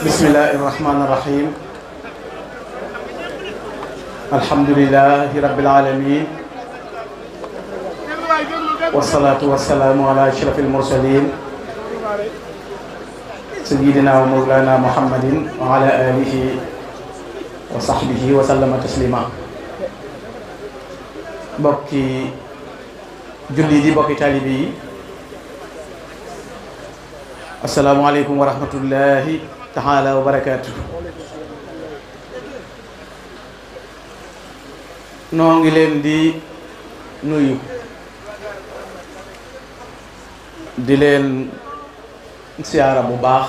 bismillahi irrahmani irrahim alhamdulilahi rabbil alamin wasalaatu wasalaamu ala ashraf almursalin sayidina wa mawlana muhammadin wa ala alihi wa sahbihi wa sallama taslima. bokki julli di bokki taalibe yi, asalaamualeykum wa rahmatullahi taala wa barakaatu. noo ngi leen di nuyu di leen siyaara bu baax,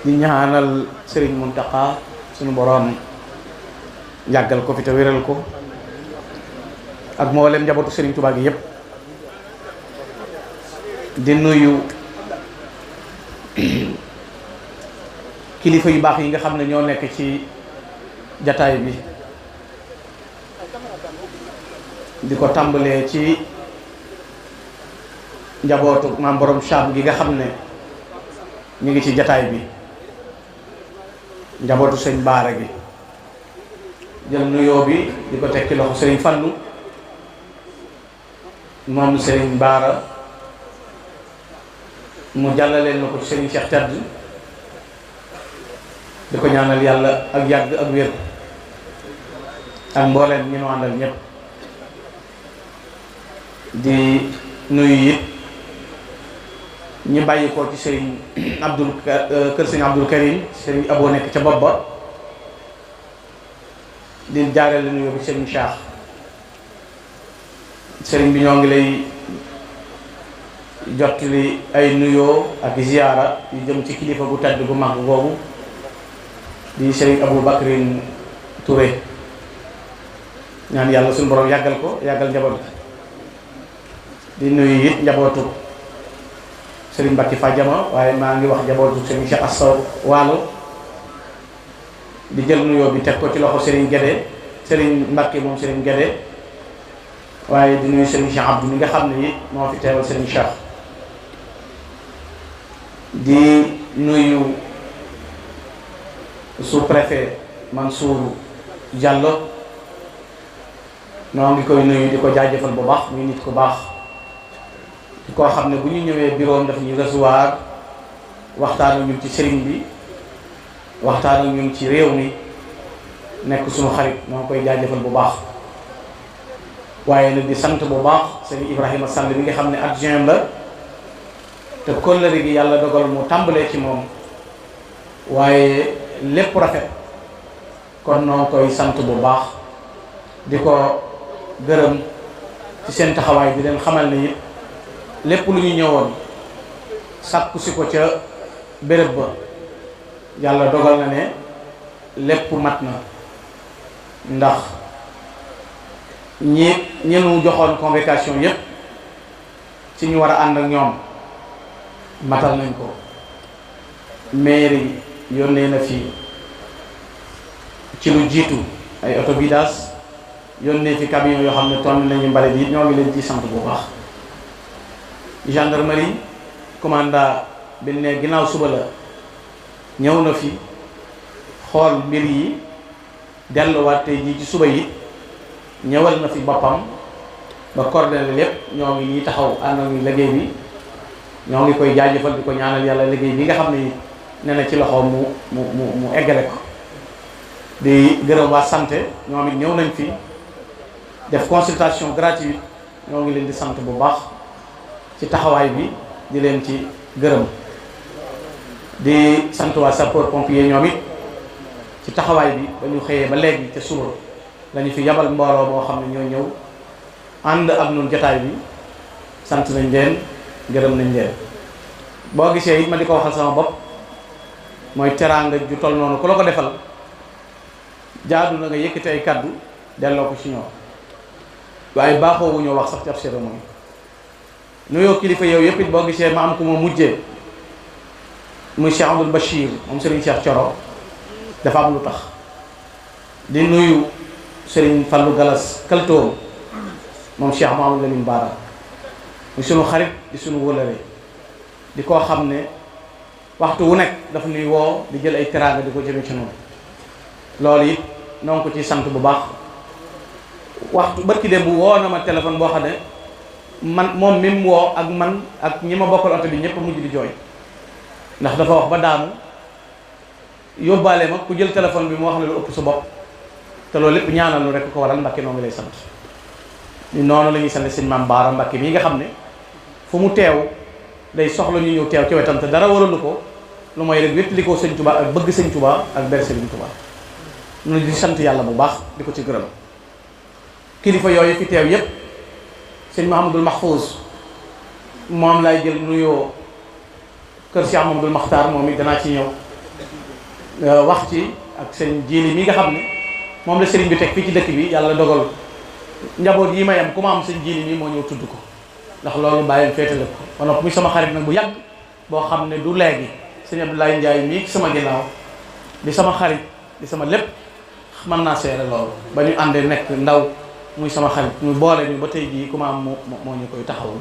di ñaanal Sëriñ Muntaxa sunu boroom yàggal ko fi te wéral ko ak mboolem njabootu Sëriñ Tuubaa gi yépp. di nuyu kilifa yu baax yi nga xam ne ñoo nekk ci jataay bi, di ko tàmbalee ci njabootu maam borom Saam gi nga xam ne ñu ngi ci jataay bi, njabootu sëñ Baara gi. jël nuyoo bi di ko tekki loxo sëriñ Fallu moom sëriñ Baara mu jàllaleen na ko ci sëriñ Cheikh Tedd, di ko ñaanal yàlla ak yàgg ak wér ak mbooleem ñi nu àndal ñépp. di nuyu it ñi bàyyi ko ci sëriñ kër sëriñ Abdul Karim, sëriñ Abo nekk ca bopp ba, di jaarale nuyoo bi sëriñ Cheikh. sëriñ bi ñoo ngi lay jottali ay nuyoo ak ziyaara yu jëm ci kilifa gu tedd gu mag boobu di sëriñ Abou Bakrin Touré, ñaan yàlla suñu borom yàggal ko, yàggal njaboot di nuyu it njabootu sëriñ Mbacke Fadiama, waaye maa ngi wax njabootu sëriñ Cheikh Assa Waalo. di jël nuyoo bi teg ko ci loxo sëriñ Guédé, sëriñ Mbacke moom sëriñ Guédé, waaye di nuyu sëriñ Cheikh Abdou mi nga xam ne it moo fi teewal sëriñ Cheikh. di nuyu sous-préfet Mansour Diallo, noo ngi koy nuyu di ko jaajëfal bu baax, muy nit ku baax, di koo xam ne bu ñu ñëwee bureau daf ñu recevoir, waxtaan ak ñun ci sëriñ bi, waxtaan ak ñun ci réew mi, nekk suñu xarit, noo ngi koy jaajëfal bu baax. waaye nag di sant bu baax sëriñ Ibrahima Sall mi nga xam ne adjoint la, te kóllëre gi yàlla dogal mu tàmbalee ci moom, waaye lépp rafet, kon noo koy sant bu baax, di ko gërëm ci seen taxawaay, di leen xamal ne it lépp lu ñu ñëwoon sàkku si ko ca béréb ba, yàlla dogal na ne lépp mat na, ndax ñenu joxoon convocation yépp ci ñu war a ànd ak ñoom matal nañ ko. mairie yónnee na fi ci lu jiitu ay oto vidange, yónnee fi camion yoo xam ne tonn nañu mbalit yi, ñoo ngi leen ci sant bu baax. gendarmerie commandant bi ne ginnaaw suba la ñëw na fi xool mbir yi, delluwaat tey jii ci suba yi ñëwal na fi boppam ba coordonné lépp. ñoo ngi ñuy taxaw ànd ak liggéey bi, ñoo ngi koy jaajëfal, di ko ñaanal yàlla liggéey bi nga xam ne nee na ci loxo mu eggale ko. di gërëm waa santé, ñoom it ñëw nañ fi def consultation gratuite, ñoo ngi leen di sant bu baax ci taxawaay bi, di leen ci gërëm. di sant waa sapeur pompier ñoom it ci taxawaay bi, ba ñu xëyee ba léegi te suba lañu fi yabal mbooloo boo xam ne ñoo ñëw ànd ak ñun jotaay bi. sant nañ leen, gërëm nañ leen. boo gisee it ma di ko waxal sama bopp, mooy teraanga ju toll noonu ku la ko defal, jaadu na nga yëkkati ay kaddu delloo ko ci ñoom, waaye baaxoo wu ñoo wax sax ci ab cérémonie. nuyoo kilifa yow yëpp it boo gisee ma am ku ma mujjee, muy Cheikh Abdoul Bachir moom Serigne Cheikh Thioro, dafa am lu tax. di nuyu Serigne Fallou Galas Kaltoom moom Cheikh Mamadou Lamine Bara, muy sunu xarit di sunu wëlëre, di koo xam ne waxtu wu nekk dafa nuy woo di jël ay teraanga di ko jëme ci noonu loolu it noo ngi ko ci sant bu baax. waxtu barki dem bu woo na ma téléphone boo xam ne man moom mi mu woo ak man ak ñi ma bokkal oto bi ñëpp mujj di jooy ndax dafa wax ba daanu yóbbaale ma ku jël téléphone bi mu wax ne lu ëpp sa bopp te loolu lépp ñaanal lu rek ko waral Mbàkke noo ngi lay sant ñu noonu la ñuy sant sëñ Maam Baara Mbàkke mii nga xam ne fu mu teew day soxla ñu ñëw teew ci wetam te dara waralu ko lu mooy rek wéttali ko sëñ Tuubaa ak bëgg sëñ Tuubaa ak ber sëñ Tuubaa ñu di sant yàlla bu baax di ko ci gërëm kilifa yooyu fi teew yépp sëñ Mahamadul Mahfouz moom laay jël nuyoo kër Cheikh Mahamadul Maxtaar moom it danaa ci ñëw wax ci ak sëñ Jiili mi nga xam ne moom la sëriñ bi teg fii ci dëkk bi yàlla dogal njaboot yi may am ku ma am sëñ Jiili mi moo ñëw tudd ko ndax loolu bàyyam féetale ko ba noppi muy sama xarit nag bu yàgg boo xam ne du léegi sëñ Abdoulaye Ndiaye mii sama ginnaaw di sama xarit di sama lépp mën naa seere loolu ba ñu àndee nekk ndaw muy sama xarit ñu boole ñu ba tey jii ku ma am moo ñu koy taxawul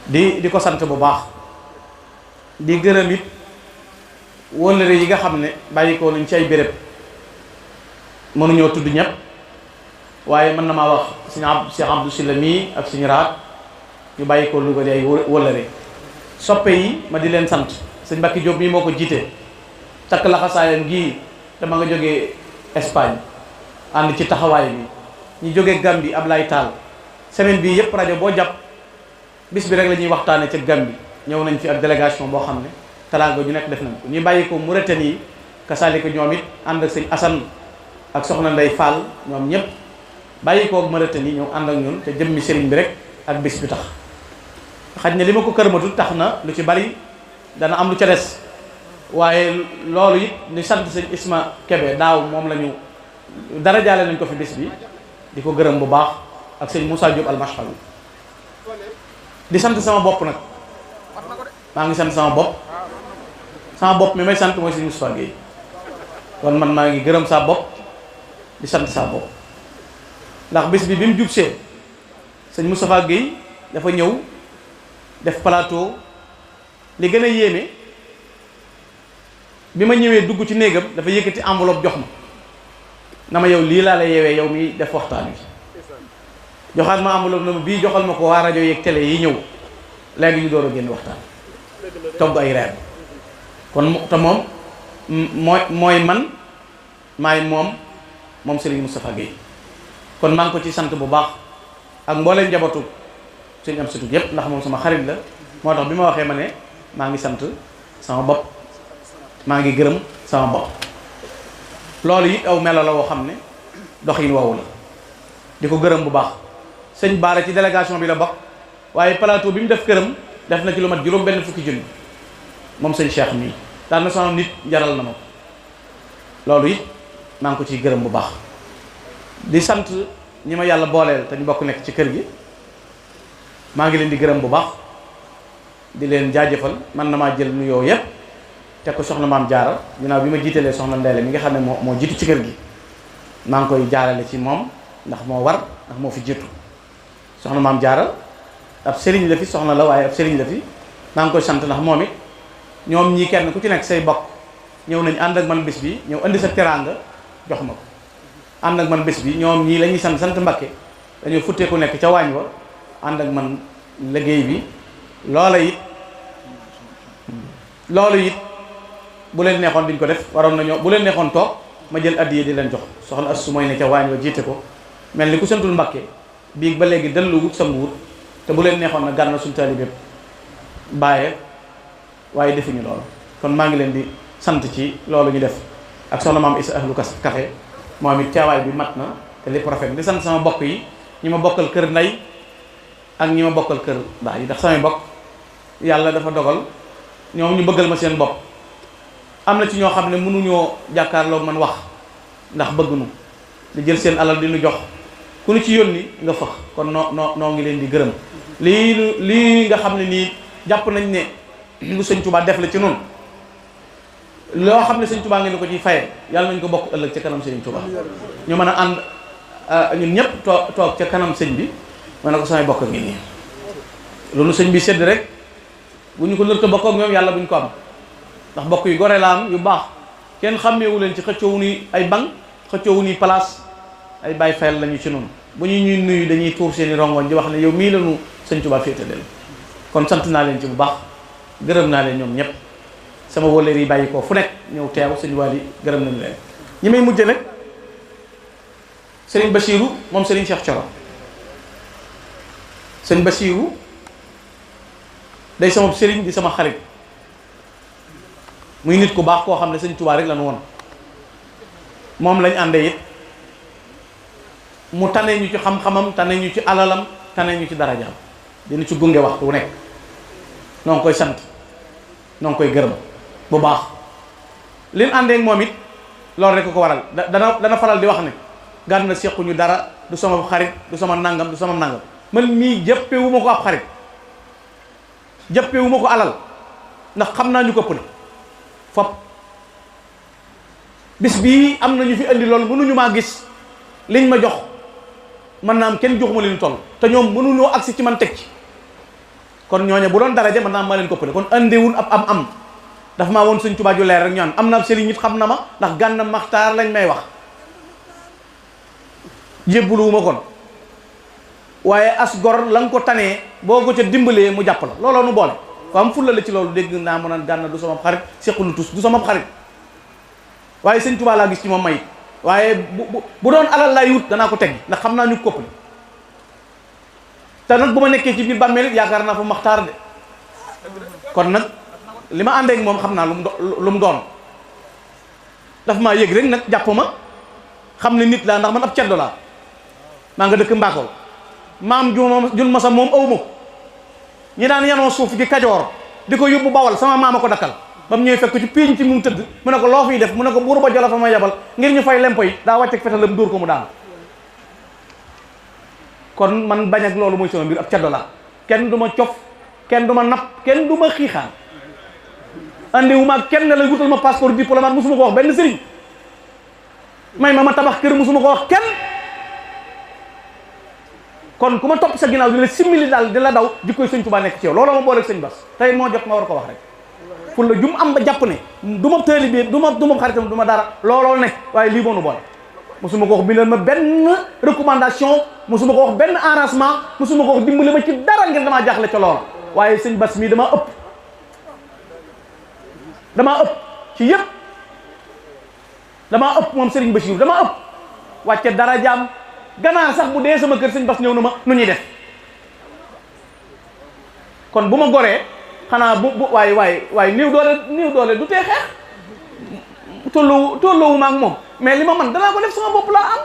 di ko sant bu baax di gërëm it wóllëre yi nga xam ne bàyyi ko nañ ci ay béréb mënuñoo tudd ñëpp waaye mën na maa wax Cheikh Abdou Sylla mii ak suñu raat ñu bàyyi ko Louga di ay wóllëre soppe yi ma di leen sant sëñ Mbacke Diop mii moo ko jiite takk laxasaayam gii dama nga jógee Espagne ànd ci taxawaay bi ñu jógee Gambie Ablaye Tall semaine bii yëpp rajo boo jàpp bis bi rek la ñuy waxtaane ca Gambie ñëw nañ fi ak délégation boo xam ne talaanga ñu nekk def nañ ko ñu bàyyi ko Mauritanie yi kasaalika ñoom it ànd ak sëñ Assane ak soxna Ndey Fall ñoom ñëpp bàyyi ko Mauritanie ñëw ànd ak ñun te jëmmi sëriñ bi rek ak bis bi tax xaj na li ma ko kërmatul tax na lu ci bari dana am lu ca des waaye loolu it ni sant sëñ Isma Kebe daaw moom la ñu dara jaale nañ ko fi bis bi di ko gërëm bu baax ak sëñ Moussa Diop almashal di sant sama bopp nag maa ngi sant sama bopp mi may sant mooy sëñ Moustapha Guèye kon man maa ngi gërëm saa bopp di sant saa bopp ndax bis bi mu jubsee sëñ Moustapha Guèye dafa ñëw def plateau li gën a yéeme bi ma ñëwee dugg ci néegam dafa yëkkati enveloppe jox ma na ma yow lii laa la yeewee yow mi def waxtaan wi joxaat ma enveloppe na ma bii joxal ma ko waa rajo yeeg télé yi ñëw léegi ñu door a génn waxtaan togg ay reer kon te moom mooy man maay moom Serigne Moustapha Guèye kon maa ngi ko ci sant bu baax ak mbooleem njabootu sëñ am surtout yépp ndax moom sama xarit la moo tax bi ma waxee ma ne maa ngi sant sama bopp maa ngi gërëm sama bopp loolu it aw melo la woo xam ne doxin woowu la di ko gërëm bu baax sëñ Baara ci délégation bi la bokk waaye plateau bi mu def këram def na ci lu mat juróom benn fukki junni moom sëñ Cheikh mii daan na sama nit jaral na ma ko loolu it maa ngi ko ciy gërëm bu baax di sant ñi ma yàlla booleel te ñu bokk nekk ci kër gi maa ngi leen di gërëm bu baax di leen jaajëfal man na maa jël nuyoo yépp teg ko soxna maam jaara ginnaaw bi ma jiitalee soxna Ndeele mi nga xam ne moo jiitu ci kër gi maa ngi koy jaarale ci moom ndax moo war ndax moo fi jiitu soxna maam jaara ab sëriñ la fi soxna la waaye ab sëriñ la fi maa ngi koy sant ndax moom it ñoom ñii kenn ku ci nekk say bokk ñëw nañ ànd ak man bés bi ñëw indi sa teraanga jox ma ko ànd ak man bés bi ñoom ñii la ñuy sant Mbakke dañoo futteeku nekk ca waañ wa ànd ak man liggéey bi loolu it bu leen neexoon duñ ko def waroon nañoo bu leen neexoon toog ma jël addiye di leen jox soxna Assu mooy ne ca waañ wa jiite ko mel ni ku santul Mbakke bii ba léegi dellu wut sa nguur te bu leen neexoon na gànna suñu taalibe bàyyee waaye defuñu loolu kon maa ngi leen di sant ci loolu ñu def ak soxna maam Isa ahlu café moom it teewaay bi mat na te lépp rafet di sant sama bokk yi ñi ma bokkal kër ndey ak ñi ma bokkal kër baay yi ndax samay bokk yàlla dafa dogal ñoom ñu bëggal ma seen bopp am na ci ñoo xam ne mënuñoo jàkkaarloo man wax ndax bëgg nu di jël seen alal di nu jox ku nu ci yónni nga fëx kon noo ngi leen di gërëm lii nga xam ne nii jàpp nañ ne lu sëñ Touba def la ci noonu loo xam ne sëñ Touba ngeen ko ciy faye yàlla nañ ko bokk ëllëg ca kanam sëñ Touba ñu mën a ànd ñun ñëpp toog ca kanam sëñ bi ma ne ko samay bokk ngi nii loolu sëñ bi sedd rek bu ñu ko nërta bokk ak ñoom yàlla bu ñu ko am ndax bokk yi gore la am yu baax kenn xàmmeewu leen ci xëccoowu ni ay banc xëccoowu ni place ay bàyyi fayal lañu ci noonu bu ñuy nuyu dañuy tuur seeni rongoñ di wax ne yow mii lañu sëñ Tuubaa féete del kon sant naa leen ci bu baax gërëm naa leen ñoom ñëpp sama wóllëre yi bàyyi ko fu nekk ñëw teew sëñ Waly gërëm nañu leen ñi may mujj nag sëriñ Bachirou moom sëriñ Cheikh Thioro sëriñ Bachirou day sama sëriñ di sama xarit muy nit ku baax koo xam ne sëñ Tuubaa rek la nu woon moom lañ àndee it mu tane ñu ci xam-xamam tane ñu ci alalam tane ñu ci darajaam dina ci gunge waxtu wu nekk noo ngi koy sant noo ngi koy gërëm bu baax li ñu àndee ak moom it loolu rek ko waral dana faral di wax ne Gana sequñu dara du sama xarit du sama nangam du sama nangam man mii jëppewu ma ko ab xarit jëppewu ma ko alal ndax xam naa ñu ko pël fop bis bii am na ñu fi indi loolu mënuñu maa gis liñ ma jox man naam kenn joxuma leen toll te ñoom mënuñoo agsi ci man teg ci kon ñooñu bu doon daraja man naam maa leen ko pële kon andiwun ab am dafa maa woon Sëñ Tuubaa ju leer rek ñu am na ab sëriñ it xam na ma ndax Gana Maxtaar lañ may wax jébbuluwuma kon waaye as gor la nga ko tanee boo ko ca dimbalee mu jàpp la looloo nu boole ko am fulla la ci loolu dégg naa mu naan Gana du sama xarit sequnu tus du sama xarit waaye Sëñ Tuubaa laa gis ci moom may waaye bu doon alal laay wut danaa ko teg ndax xam naa ñu kopp te nag bu ma nekkee ci biir bàmmeel it yaakaar naa fa Maxtaar de kon nag li ma àndeek moom xam naa lu mu doon daf maa yëg rek nag jàpp ma xam ne nit laa ndax man ab ceddo laa maa nga dëkk Mbakol maam jun ma sa moom aw ma ko ñi daan yanoo suuf ci Kajoor di ko yóbbu Bawal sama maama ko dakkal ba mu ñëwee fekk ci pénc ci mu tëdd mu ne ko loo fiy def mu ne ko buur ba Jolof fa ma yebal ngir ñu fay lempo yi daa wàcc ak fetalam dóor ko mu daan kon man bañ ak loolu mooy sama mbir ab ceddo laa kenn du ma cof kenn du ma napp kenn du ma xiixaan andiwu ma kenn la wutal ma passeport diplomate musuma ko wax benn sëriñ may ma tabax kër musuma ko wax kenn kon ku ma topp sa ginnaaw di la simmili daal di la daw jikkoy Sëñ Tuubaa nekk ci yow looloo ma booleeg sëñ Bass tey moo jot ma war ko wax rek pour la jum am ba jàpp ne du ma taalibe du ma xaritam du ma dara looloo ne waaye lii moo nu boole musuma ko wax bindal ma benn recommandation musuma ko wax benn arrangement musuma ko wax dimbali ma ci dara ngir damaa jaaxle ca loola waaye sëñ Bass mii damaa ëpp ci yëpp damaa ëpp moom Serigne Bachir damaa ëpp wàcce dara jaam ganaar sax bu dee sama kër sëñ Bass ñëw na ma nu ñuy def kon bu ma goree xanaa bu waaye néew doole du tee xeex tolloowu ma ak moom mais li ma man danaa ko def sama bopp laa am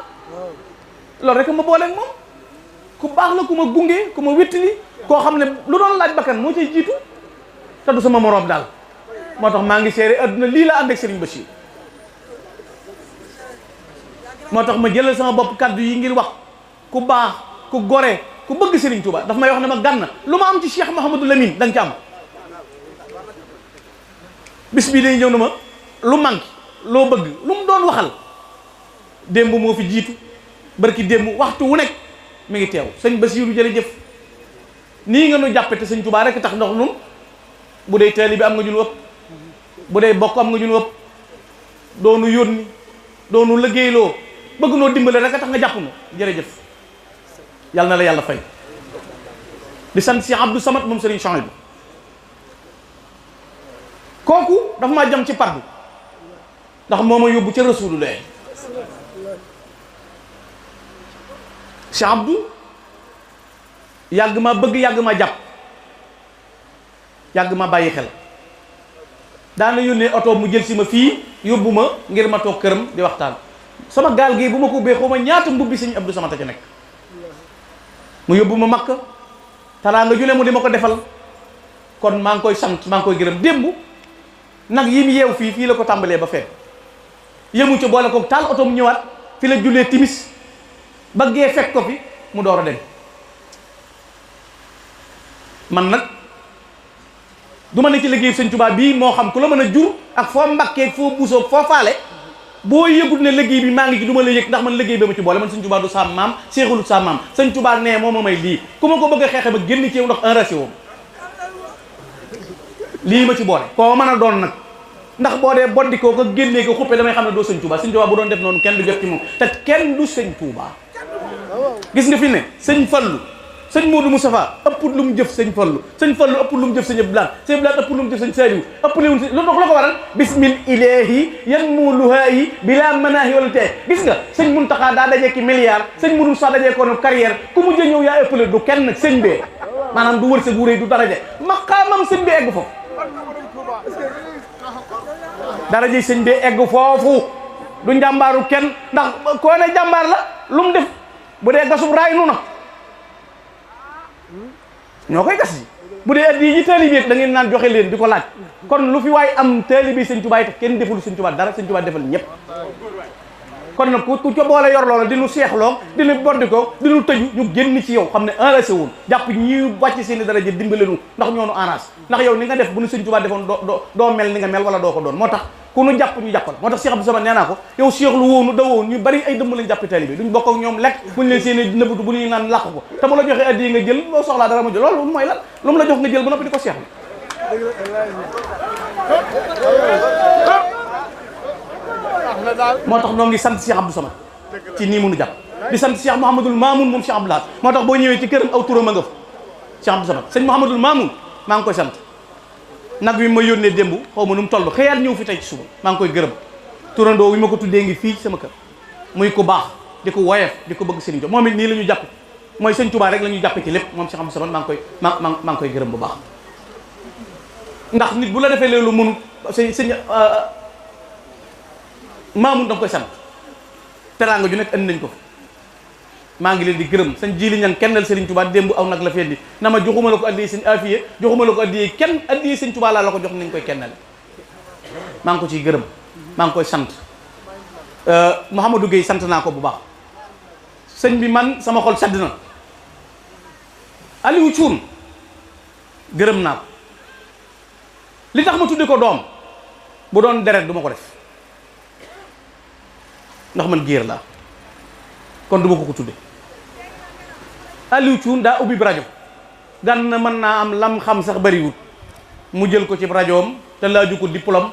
loolu rek ma booleeg moom ku baax la ku ma gunge ku ma wéttali koo xam ne lu doon laaj bakkan moo cay jiitu te du sama moroom daal moo tax maa ngi seere adduna lii la ànd ak Serigne Bachir moo tax ma jëlal sama bopp kaddu yi ngir wax ku baax ku gore ku bëgg Serigne Touba daf may wax ne ma Gana lu ma am ci Cheikh Mouhamadou Lamine da nga ci am bis bii day ñëw na ma lu manqué loo bëgg lu mu doon waxal démb moo fi jiitu barki démb waxtu wu nekk mi ngi teew sëñ Basiiru jërëjëf nii nga nu jàppe te Sëñ Touba rek tax ndox nun bu dee taalibe bi am nga ñu ëpp bu dee bokk am nga ñu ëpp doonu yónni doonu liggéeyloo bëgg noo dimbale rek a tax nga jàpp nu jërëjëf yàlla na la yàlla fay di sant si Abdou Samad moom Serigne Chouaïbou kooku dafa maa jam ci pardu ndax moo ma yóbbu ca Rasulullah si Abdou yàgg ma bëgg yàgg ma jàpp yàgg ma bàyyi xel daana yónnee oto mu jël si ma fii yóbbu ma ngir ma toog këram di waxtaan sama gaal gi bu ma ko ubbee xaw ma ñaata mbubbi Sëñ Abdou Samad a ca nekk mu yóbbu ma Makka teraanga ju ne mu di ma ko defal kon maa ngi koy sant maa ngi koy gërëm démb nag yi mu yeew fii la ko tàmbalee ba fekk yëmu ci boole ko taal oto mu ñëwaat fi la jullee timis ba gee fekk ko fi mu door a dem man nag du ma ne ci liggéey Sëñ Tuubaa bii moo xam ku la mën a jur ak foo mbakkee foo buusoo foo faale boo yëgut ne liggéey bi maa ngi ci du ma la yëg ndax man liggéey ba ma ci boole man Sëñ Tuubaa du saam maam seexulut saam maam Sëñ Tuubaa nee moo ma may lii ku ma ko bëgg a xeexe ba génn ci yow ndax enracié woom lii ma ci boole koo mën a doon nag ndax boo dee boddikoo ko génnee ko xuppe damay xam ne doo sëñ Touba. sëñ Touba bu doon def noonu kenn du jot ci moom te kenn du sëñ Touba. gis nga fi ne sëñ Fallu sëñ Modou Moustapha ëpp lu mu jëf sëñ Fallu ëpp lu mu jëf sëñ Abdoulaye ëpp lu mu jëf sëñ Saliou ëpp lu mu lu ko waral bismil ilahi yan mu luhaayi bila manaahi wala tey gis nga sëñ Muntaxa daa dajee ki milliard sëñ Modou Moustapha dajee ko carrière ku mujj ñëw yaa ëppale du kenn sëñ bee maanaam du wërsëg wu rëy du daraje maqaamam sëñ bi egg foofu daraje sëñ bi egg foofu du njàmbaaru kenn ndax koo ne jàmbaar la lu mu def bu dee gasub raay nu na ñoo koy gas ji bu dee addi yi taalibe da ngeen naan joxe leen di ko laaj kon lu fi waay am taalibe sëñ Tuubaa tax kenn deful sëñ Tuubaa dara sëñ Tuubaa defal ñëpp kon nag ku co boole yor loola di nu seexloo di nu bordikoo di nu tëju ñu génn ci yow xam ne enragé woon jàpp ñi wàcc seeni daraja dimbale nu ndax ñoo nu enragé ndax yow ni nga def bu nu sëñ Tuubaa defoon doo mel ni nga mel wala doo ko doon moo tax ku nu jàpp ñu jàppal moo tax Cheikh Abdou Samad nee naa ko yow Cheikh lu woonu da woon ñu bari ay dëmm lañ jàppi taalibe duñ bokk ak ñoom lekk buñ leen seeni nëbbatu bu ñuy naan làq ko te mu la joxee addi yi nga jël boo soxlaa dara mu jël loolu mooy lan lu mu la jox nga jël ba noppi di ko seexlu moo tax noo ngi sant Cheikh Abdou Samad ci nii mënu jàpp di sant Cheikh Mouhamadoul Mamoun moom Cheikh Abdou Lahad moo tax boo ñëwee ci këram aw turam a nga fa Cheikh Abdou Samad sëñ Mouhamadoul Mamoun maa ngi koy sant nag wi ma yónnee démb xaw ma nu mu toll xëyaat ñëw fi tey ci suba maa ngi koy gërëm turandoo wi ma ko tuddee ngi fii ci sama kër muy ku baax di ko woyef di ko bëgg Serigne Touba moom it nii la ñu jàpp mooy sëñ Touba rek la ñu jàppe ci lépp moom Cheikh Abdou Samad maa ngi koy gërëm bu baax ndax nit bu la defee loolu mënu sëñ Mamoun da nga koy sant teraanga ju nekk andi nañ ko maa ngi leen di gërëm sëñ Jili Ñang kennal Serigne Touba démb aw nag la fendi na ma joxuma la ko addiyee sëñ Afiye joxuma la ko addiyee kenn addiyee sëñ Touba laa la ko jox nañ koy kennal maa ngi ko ciy gërëm maa ngi koy sant Mouhamadou Gueye sant naa ko bu baax sëñ bi man sama xol sedd na Aliou Thioune gërëm naa ko li tax ma tudde ko doom bu doon deret du ma ko def ndax man géer laa kon du ma ko tudde Aliou Thioune daa ubbi rajo gan na mën naa am lam xam sax bariwut mu jël ko ci rajoom te laaju ko diplôme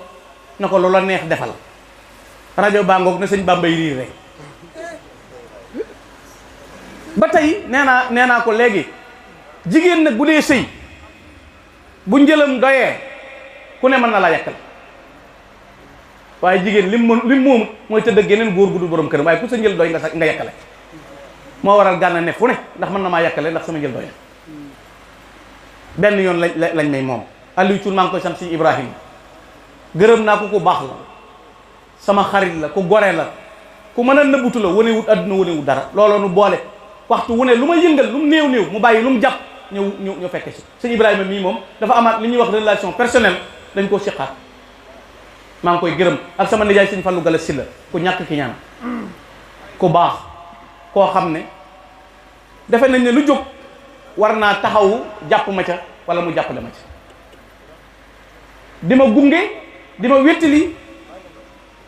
na ko loola neex defal rajo baa ngoog na sëñ Bambay riir rek ba tey nee naa ko léegi jigéen nag bu dee sëy bu njëlam doyee ku ne mën na laa yàkkal waaye jigéen lim moomut mooy tëdd ak geneen góor gu dul borom këram waaye ku sa njël doy nga yàkkale moo waral gànna ne fu ne ndax mën na maa yàkkale ndax sama njël doy benn yoon lañ may moom Aliou Thioune maa ngi koy sant si Ibrahima gërëm naa ko ku baax la sama xarit la ku gore la ku mën a nëbbutu la wanewut adduna wanewut dara looloo nu boole waxtu wu ne lu ma yëngal lu mu néew mu bàyyi lu mu jàpp ñëw fekke si sëñ Ibrahima mii moom dafa amaat li ñuy wax relation personnelle dañ koo siqaat maa ngi koy gërëm ak sama nijaay sëñ Fallou Gala Silla ku ñàkk ki ñaan ku baax koo xam ne defe nañ ne lu jóg war naa taxawu jàpp ma ca wala mu jàppale ma ca di ma gunge di ma wéttali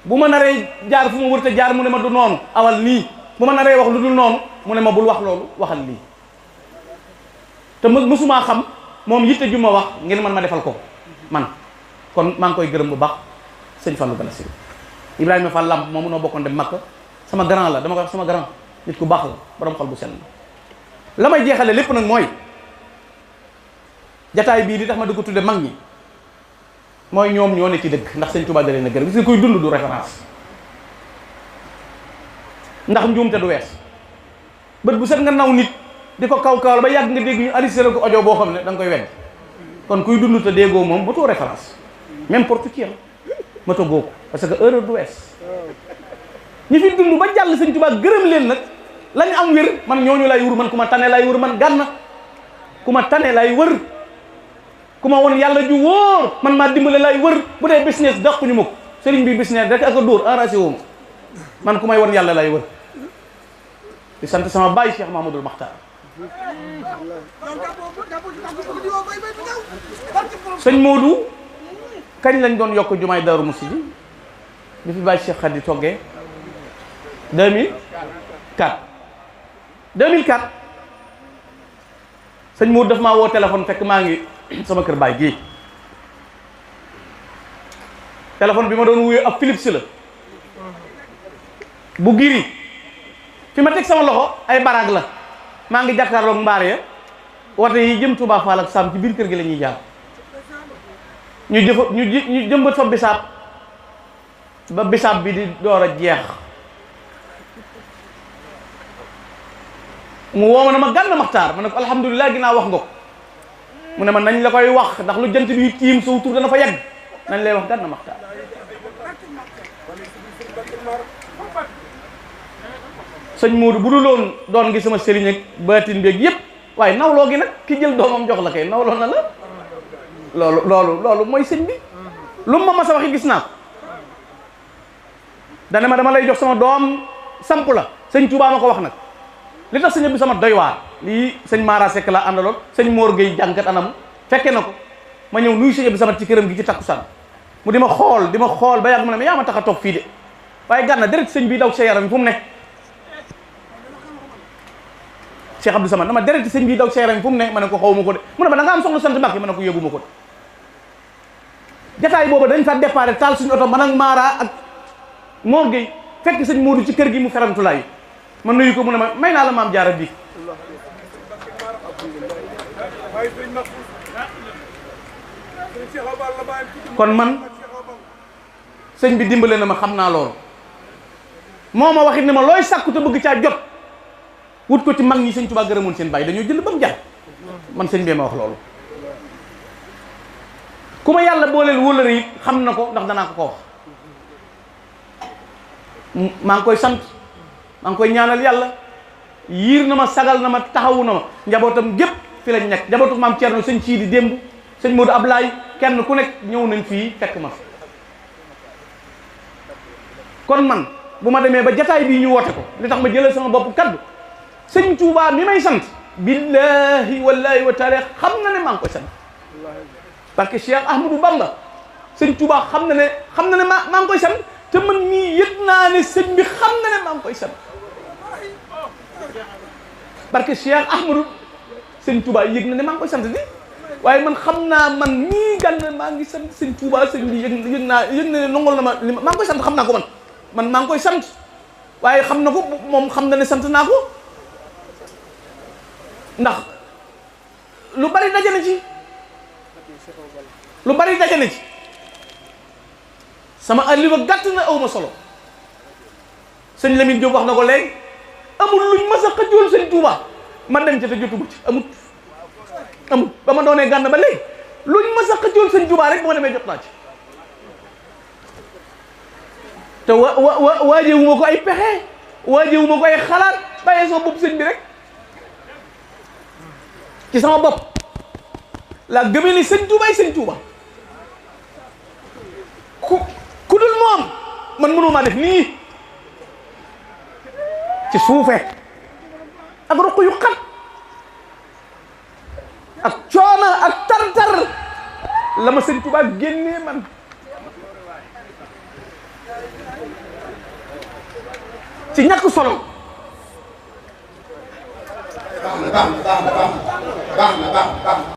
bu ma naree jaar fu ma wërta jaar mu ne ma du noonu awal nii bu ma naree wax lu dul noonu mu ne ma bul wax loolu waxal lii te mësumaa xam moom yitte ju ma wax ngeen man ma defal ko man kon maa ngi koy gërëm bu baax sëñ Fallou Gala Silla Ibrahima Fall Lamp moom munoo bokkoon dem Makka sama grand la dama koy wax sama grand nit ku baax la borom xol bu sell la may jeexale lépp nag mooy jataay bii li tax ma di ko tudde mag ñi mooy ñoom ñoo ne ci dëgg ndax sëñ Touba da leen a gërëm gis nga kuy dund du référence ndax njuumte du wees bët bu set nga naw nit di ko kaw ba yàgg nga dégg ñu enregistré ko audio boo xam ne da nga koy wedd kon kuy dund te déggoo moom ba too référence n'importe qui ma to gooku parce que erreur du wees ñi fi dund ba jàll sëñ Touba gërëm leen nag lañ am wér man ñooñu lay wër man ku ma tane lay wër man gànna ku ma tane lay wër ku ma won yàlla ju wóor man maa dimbale lay wër bu dee business dàquñu ma ko sëriñ bi business rek ak a dóor enragé woo ma man ku may won yàlla lay wër di sant sama baay Cheikh Mahamadoul Makhtar sëñ Modou kañ lañ doon yokk jumaay Daaru Musti bi fi baay Cheikh Khady toggee 2004 sëñ Modou daf maa woo téléphone fekk maa ngi sama kër baay gii téléphone bi ma doon wuyu ab Philips la bu giri fi ma teg sama loxo ay baraag la maa ngi jàkkaarloog mbaar ya wate yi jëm Touba Fall ak Sam ci biir kër gi la ñuy jaar ñu jëmbat fa bisaab ba bisaab bi di door a jeex mu woo ma ne ma Gana Maxtaar ma ne ko alhamdulilah ginnaaw wax nga ko mu ne ma nañ la koy wax ndax lu jant bi tiim sa tur dana fa yegg nañ lay wax Gana Maxtaar sëñ Modou bu dul doon gi sama sëriñ ak baatin beeg yëpp waaye nawloo gi nag ki jël doomam jox la kay nawloo na la loolu mooy sëñ bi lu ma mas a waxi gis naa ko dane ma dama lay jox sama doom samp la sëñ Touba ma ko wax nag li tax sëñ bi sama doy waar lii sëñ Mara Seck laa àndaloon sëñ Mor Gueye jànkat anam fekke na ko ma ñëw nuyu sëñ bi sama ci këram gi ci takkusaan mu di ma xool ba yàgg mu ne ma yaa ma tax a toog fii de waaye Gana deret sëñ bi daw sa yaram fu mu ne Cheikh Abdou Samad dama deret sëñ bi daw sa yaram fu mu ne ma ne ko xaw ma ko de mu ne ma da nga am soxla sant Mbàkke ma ne ko yëguma ko de jataay boobu dañ fa départ taal suñu oto man ak Mara ak Mor Gueye fekk sëñ Modou ci kër gi mu feramtulaayu ma nuyu ko mu ne ma may naa la maam jaara bi kon man sëñ bi dimbale na ma xam naa loolu moo ma waxit ne ma looy sàkku te bëgg caa jot wut ko ci mag ñi sëñ Tuubaa gërëmoon seen bàyyi dañoo jënd ba mu jar man sëñ bee ma wax loolu ku ma yàlla booleel wóllëre yi xam na ko ndax danaa ko wax maa ngi koy sant maa ngi koy ñaanal yàlla yiir na ma sagal na ma taxawu na ma njabootam gépp fi lañ nekk njabootu maam Thierno sëñ Siidi démb sëñ Modou Ablaye kenn ku nekk ñëw nañ fii fekk ma fi kon man bu ma demee ba jataay bii ñu woote ko li tax ma jëlal sama bopp kaddu sëñ Touba mi may sant billahi wallahi wa taala xam na ne maa ngi koy sant parce que Cheikh Ahmadou Bamba sëñ Touba xam na ne maa ngi koy sant te man mii yëg naa ne sëñ bi xam na ne maa ngi koy sant parce que Cheikh Ahmadou sëñ Touba yëg na ne maa ngi koy sant di waaye man xam naa man mii Gana maa ngi sant sëñ Touba sëñ bi yëg na ne nongol na ma li maa ngi koy sant xam naa ko man maa ngi koy sant waaye xam na ko moom xam na ne sant naa ko ndax lu bari dajale ci sama alliwa gàtt na aw ma solo sëñ Lamine Diop wax na ko léegi amul luñ mas a xëjool sëñ Touba ma dem ca te jotuma ci amut ba ma doonee Gana ba léegi luñ mas a xëjool sëñ Touba rek bu ma demee jot naa ci te waajewuma ko ay pexe waajewuma ko ay xalaat bàyyee sama bopp sëñ bi rek ci sama bopp la gëmee ni sëñ Touba ay sëñ Touba ku dul moom man mënuma def nii ci suufee ak ruq yu xat ak coono ak tar-tar la ma sëñ Touba génnee man ci ñàkk solo baax na